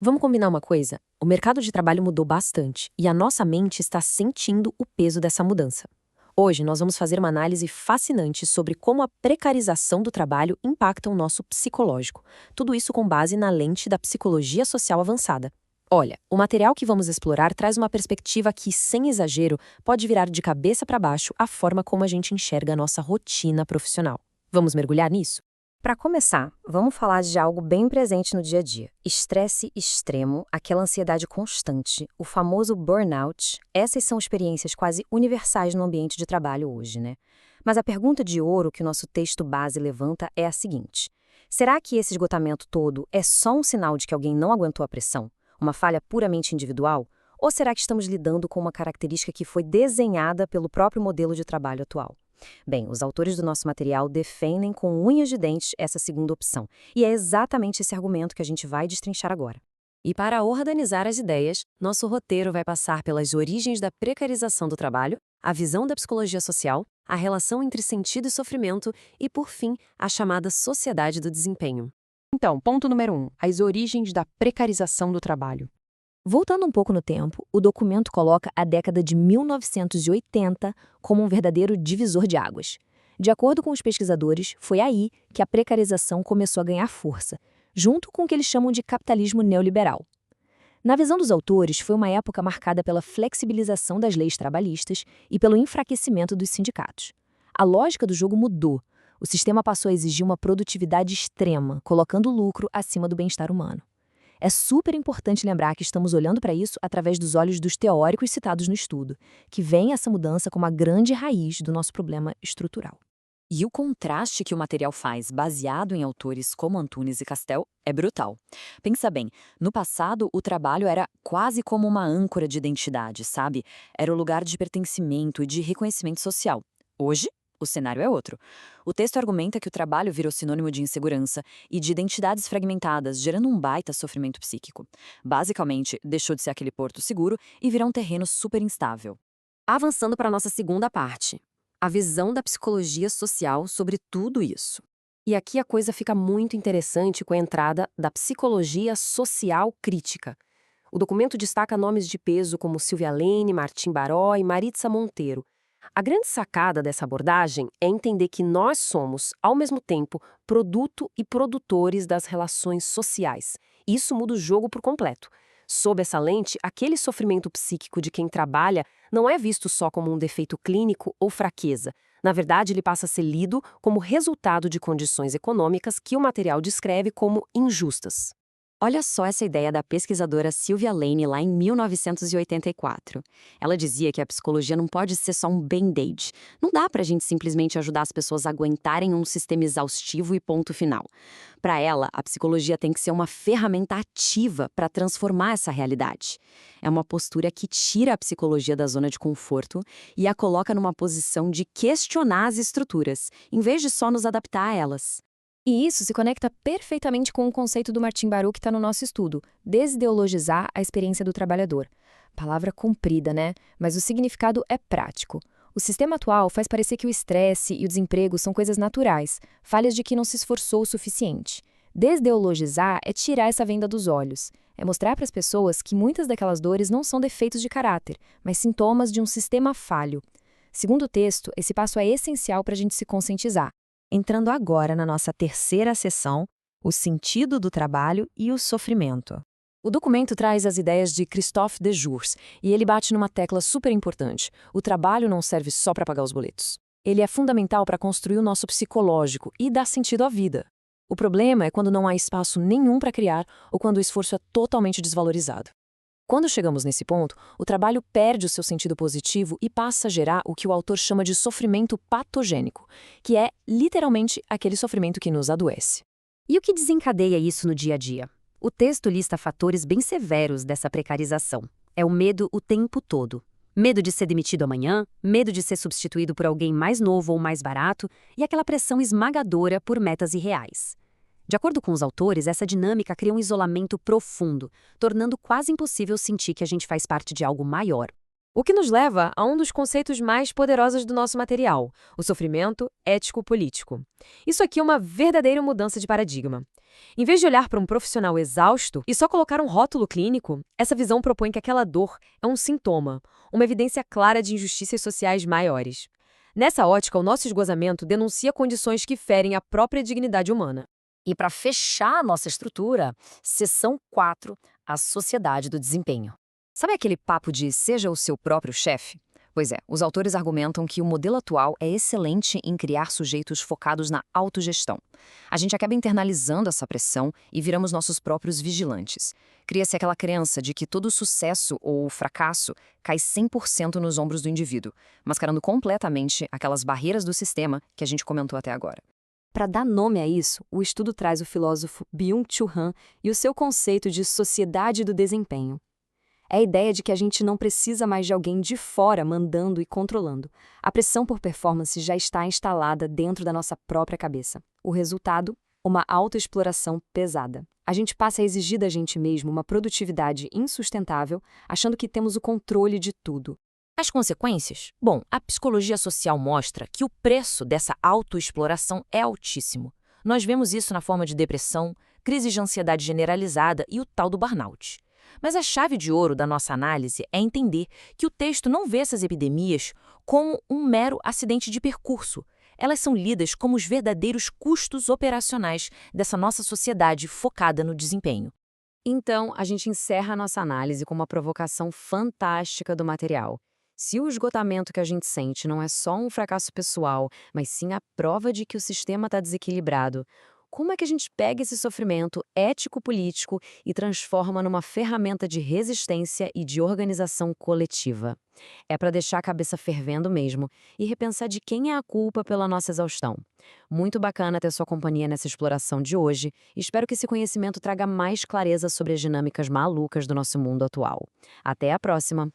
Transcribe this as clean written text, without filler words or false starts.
Vamos combinar uma coisa? O mercado de trabalho mudou bastante e a nossa mente está sentindo o peso dessa mudança. Hoje, nós vamos fazer uma análise fascinante sobre como a precarização do trabalho impacta o nosso psicológico. Tudo isso com base na lente da psicologia social avançada. Olha, o material que vamos explorar traz uma perspectiva que, sem exagero, pode virar de cabeça para baixo a forma como a gente enxerga a nossa rotina profissional. Vamos mergulhar nisso? Para começar, vamos falar de algo bem presente no dia a dia. Estresse extremo, aquela ansiedade constante, o famoso burnout. Essas são experiências quase universais no ambiente de trabalho hoje, né? Mas a pergunta de ouro que o nosso texto base levanta é a seguinte: será que esse esgotamento todo é só um sinal de que alguém não aguentou a pressão? Uma falha puramente individual? Ou será que estamos lidando com uma característica que foi desenhada pelo próprio modelo de trabalho atual? Bem, os autores do nosso material defendem com unhas de dentes essa segunda opção, e é exatamente esse argumento que a gente vai destrinchar agora. E para organizar as ideias, nosso roteiro vai passar pelas origens da precarização do trabalho, a visão da psicologia social, a relação entre sentido e sofrimento e, por fim, a chamada sociedade do desempenho. Então, ponto número 1, as origens da precarização do trabalho. Voltando um pouco no tempo, o documento coloca a década de 1980 como um verdadeiro divisor de águas. De acordo com os pesquisadores, foi aí que a precarização começou a ganhar força, junto com o que eles chamam de capitalismo neoliberal. Na visão dos autores, foi uma época marcada pela flexibilização das leis trabalhistas e pelo enfraquecimento dos sindicatos. A lógica do jogo mudou. O sistema passou a exigir uma produtividade extrema, colocando o lucro acima do bem-estar humano. É super importante lembrar que estamos olhando para isso através dos olhos dos teóricos citados no estudo, que veem essa mudança como a grande raiz do nosso problema estrutural. E o contraste que o material faz, baseado em autores como Antunes e Castel, é brutal. Pensa bem, no passado o trabalho era quase como uma âncora de identidade, sabe? Era o lugar de pertencimento e de reconhecimento social. Hoje, o cenário é outro. O texto argumenta que o trabalho virou sinônimo de insegurança e de identidades fragmentadas, gerando um baita sofrimento psíquico. Basicamente, deixou de ser aquele porto seguro e virou um terreno super instável. Avançando para a nossa segunda parte, a visão da psicologia social sobre tudo isso. E aqui a coisa fica muito interessante com a entrada da psicologia social crítica. O documento destaca nomes de peso como Silvia Lane, Martim Baró e Maritza Monteiro. A grande sacada dessa abordagem é entender que nós somos, ao mesmo tempo, produto e produtores das relações sociais. Isso muda o jogo por completo. Sob essa lente, aquele sofrimento psíquico de quem trabalha não é visto só como um defeito clínico ou fraqueza. Na verdade, ele passa a ser lido como resultado de condições econômicas que o material descreve como injustas. Olha só essa ideia da pesquisadora Sylvia Lane lá em 1984. Ela dizia que a psicologia não pode ser só um band-aid. Não dá pra gente simplesmente ajudar as pessoas a aguentarem um sistema exaustivo e ponto final. Para ela, a psicologia tem que ser uma ferramenta ativa para transformar essa realidade. É uma postura que tira a psicologia da zona de conforto e a coloca numa posição de questionar as estruturas, em vez de só nos adaptar a elas. E isso se conecta perfeitamente com o conceito do Martim Baró que está no nosso estudo, desideologizar a experiência do trabalhador. Palavra comprida, né? Mas o significado é prático. O sistema atual faz parecer que o estresse e o desemprego são coisas naturais, falhas de que não se esforçou o suficiente. Desideologizar é tirar essa venda dos olhos. É mostrar para as pessoas que muitas daquelas dores não são defeitos de caráter, mas sintomas de um sistema falho. Segundo o texto, esse passo é essencial para a gente se conscientizar. Entrando agora na nossa terceira seção, o sentido do trabalho e o sofrimento. O documento traz as ideias de Christophe Dejours e ele bate numa tecla super importante. O trabalho não serve só para pagar os boletos. Ele é fundamental para construir o nosso psicológico e dar sentido à vida. O problema é quando não há espaço nenhum para criar ou quando o esforço é totalmente desvalorizado. Quando chegamos nesse ponto, o trabalho perde o seu sentido positivo e passa a gerar o que o autor chama de sofrimento patogênico, que é, literalmente, aquele sofrimento que nos adoece. E o que desencadeia isso no dia a dia? O texto lista fatores bem severos dessa precarização. É o medo o tempo todo. Medo de ser demitido amanhã, medo de ser substituído por alguém mais novo ou mais barato e aquela pressão esmagadora por metas irreais. De acordo com os autores, essa dinâmica cria um isolamento profundo, tornando quase impossível sentir que a gente faz parte de algo maior. O que nos leva a um dos conceitos mais poderosos do nosso material, o sofrimento ético-político. Isso aqui é uma verdadeira mudança de paradigma. Em vez de olhar para um profissional exausto e só colocar um rótulo clínico, essa visão propõe que aquela dor é um sintoma, uma evidência clara de injustiças sociais maiores. Nessa ótica, o nosso esgozamento denuncia condições que ferem a própria dignidade humana. E para fechar a nossa estrutura, seção 4, a sociedade do desempenho. Sabe aquele papo de seja o seu próprio chefe? Pois é, os autores argumentam que o modelo atual é excelente em criar sujeitos focados na autogestão. A gente acaba internalizando essa pressão e viramos nossos próprios vigilantes. Cria-se aquela crença de que todo sucesso ou fracasso cai 100% nos ombros do indivíduo, mascarando completamente aquelas barreiras do sistema que a gente comentou até agora. Para dar nome a isso, o estudo traz o filósofo Byung-Chul Han e o seu conceito de sociedade do desempenho. É a ideia de que a gente não precisa mais de alguém de fora mandando e controlando. A pressão por performance já está instalada dentro da nossa própria cabeça. O resultado? Uma autoexploração pesada. A gente passa a exigir da gente mesmo uma produtividade insustentável, achando que temos o controle de tudo. As consequências? Bom, a psicologia social mostra que o preço dessa autoexploração é altíssimo. Nós vemos isso na forma de depressão, crise de ansiedade generalizada e o tal do burnout. Mas a chave de ouro da nossa análise é entender que o texto não vê essas epidemias como um mero acidente de percurso. Elas são lidas como os verdadeiros custos operacionais dessa nossa sociedade focada no desempenho. Então, a gente encerra a nossa análise com uma provocação fantástica do material. Se o esgotamento que a gente sente não é só um fracasso pessoal, mas sim a prova de que o sistema está desequilibrado, como é que a gente pega esse sofrimento ético-político e transforma numa ferramenta de resistência e de organização coletiva? É para deixar a cabeça fervendo mesmo e repensar de quem é a culpa pela nossa exaustão. Muito bacana ter sua companhia nessa exploração de hoje. Espero que esse conhecimento traga mais clareza sobre as dinâmicas malucas do nosso mundo atual. Até a próxima!